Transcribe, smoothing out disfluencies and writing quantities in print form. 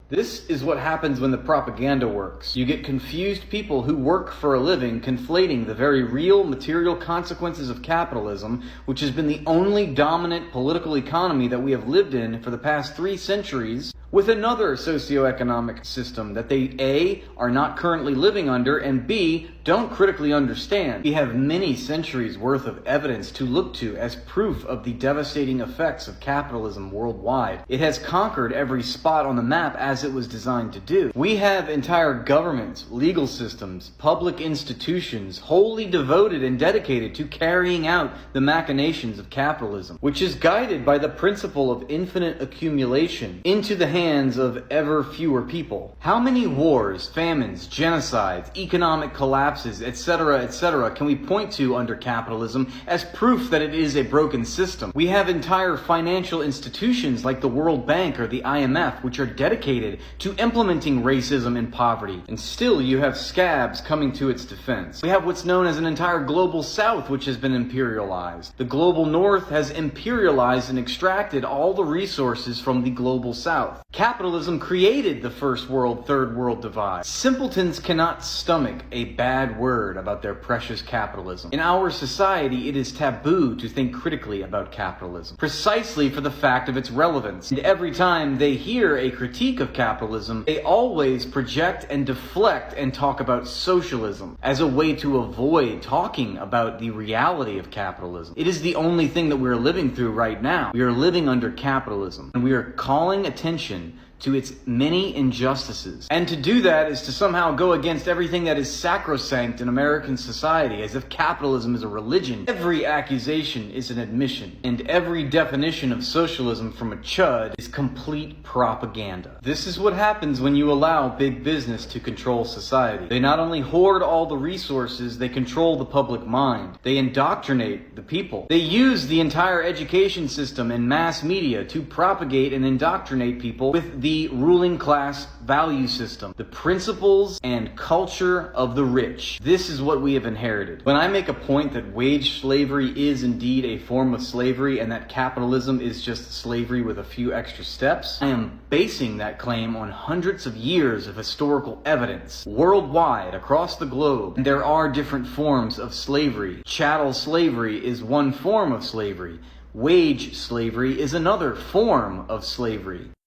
This is what happens when the propaganda works. You get confused people who work for a living conflating the very real material consequences of capitalism, which has been the only dominant political economy that we have lived in for the past 3 centuries, with another socioeconomic system that they A, are not currently living under, and B, don't critically understand. We have many centuries worth of evidence to look to as proof of the devastating effects of capitalism worldwide. It has conquered every spot on the map as it was designed to do. We have entire governments, legal systems, public institutions wholly devoted and dedicated to carrying out the machinations of capitalism, which is guided by the principle of infinite accumulation into the hands of ever fewer people. How many wars, famines, genocides, economic collapses, etc., can we point to under capitalism as proof that it is a broken system? We have entire financial institutions like the World Bank or the IMF, which are dedicated to implementing racism and poverty, and still you have scabs coming to its defense. We have what's known as an entire global south, which has been imperialized. The global north has imperialized and extracted all the resources from the global south. Capitalism created the first world, third world divide. Simpletons cannot stomach a bad word about their precious capitalism. In our society, it is taboo to think critically about capitalism, precisely for the fact of its relevance. And every time they hear a critique of capitalism, they always project and deflect and talk about socialism as a way to avoid talking about the reality of capitalism. It is the only thing that we're living through right now. We are living under capitalism, and we are calling attention to its many injustices. And to do that is to somehow go against everything that is sacrosanct in American society, as if capitalism is a religion. Every accusation is an admission, and every definition of socialism from a chud is complete propaganda. This is what happens when you allow big business to control society. They not only hoard all the resources, they control the public mind. They indoctrinate the people. They use the entire education system and mass media to propagate and indoctrinate people with the ruling class value system, the principles and culture of the rich. This is what we have inherited. When I make a point that wage slavery is indeed a form of slavery and that capitalism is just slavery with a few extra steps, I am basing that claim on hundreds of years of historical evidence worldwide across the globe. And there are different forms of slavery. Chattel slavery is one form of slavery. Wage slavery is another form of slavery.